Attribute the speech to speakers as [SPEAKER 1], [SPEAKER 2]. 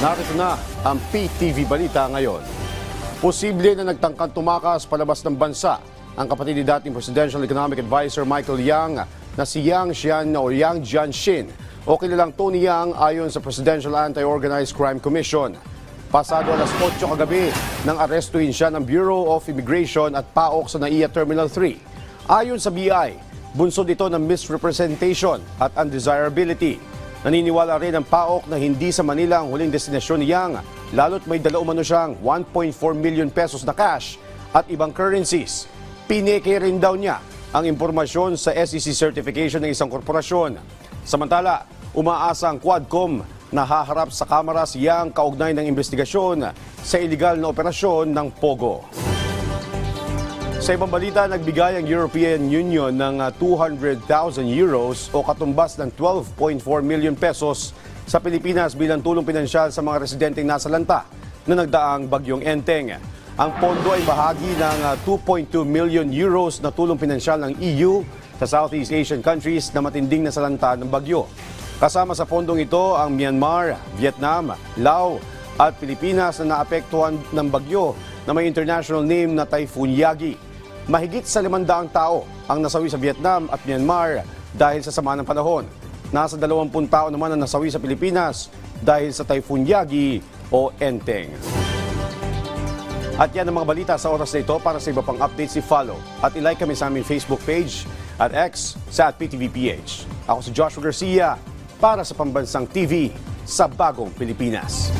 [SPEAKER 1] Narito na ang PTV Balita ngayon. Posible na nagtangkang tumakas palabas ng bansa ang kapatid ni dating Presidential Economic Advisor Michael Yang na si Yang Xian o Yang Jianxin o kilalang Tony Yang ayon sa Presidential Anti-Organized Crime Commission. Pasado alas 8 kagabi nang arestuhin siya ng Bureau of Immigration at PAOK sa NAIA Terminal 3. Ayon sa BI, bunsod ito ng misrepresentation at undesirability. Naniniwala rin ang PAOK na hindi sa Manila ang huling destinasyon ni Yang, lalo't may dala umano siyang 1.4 million pesos na cash at ibang currencies. Pineke rin daw niya ang impormasyon sa SEC certification ng isang korporasyon. Samantala, umaasa ang Quadcom na haharap sa kamera si Yang kaugnay ng investigasyon sa iligal na operasyon ng Pogo. Sa ibang balita, nagbigay ang European Union ng 200,000 euros o katumbas ng 12.4 million pesos sa Pilipinas bilang tulong pinansyal sa mga residenteng nasalanta na nagdaang bagyong Enteng. Ang pondo ay bahagi ng 2.2 million euros na tulong pinansyal ng EU sa Southeast Asian countries na matinding nasalanta ng bagyo. Kasama sa pondong ito ang Myanmar, Vietnam, Laos at Pilipinas na naapektuhan ng bagyo na may international name na Typhoon Yagi. Mahigit sa 500 tao ang nasawi sa Vietnam at Myanmar dahil sa sama ng panahon. Nasa 20 tao naman ang nasawi sa Pilipinas dahil sa Typhoon Yagi o Enteng. At yan ang mga balita sa oras na ito. Para sa iba pang updates, i-follow at i-like kami sa aming Facebook page at X sa @PTVPH. Ako si Joshua Garcia para sa Pambansang TV sa Bagong Pilipinas.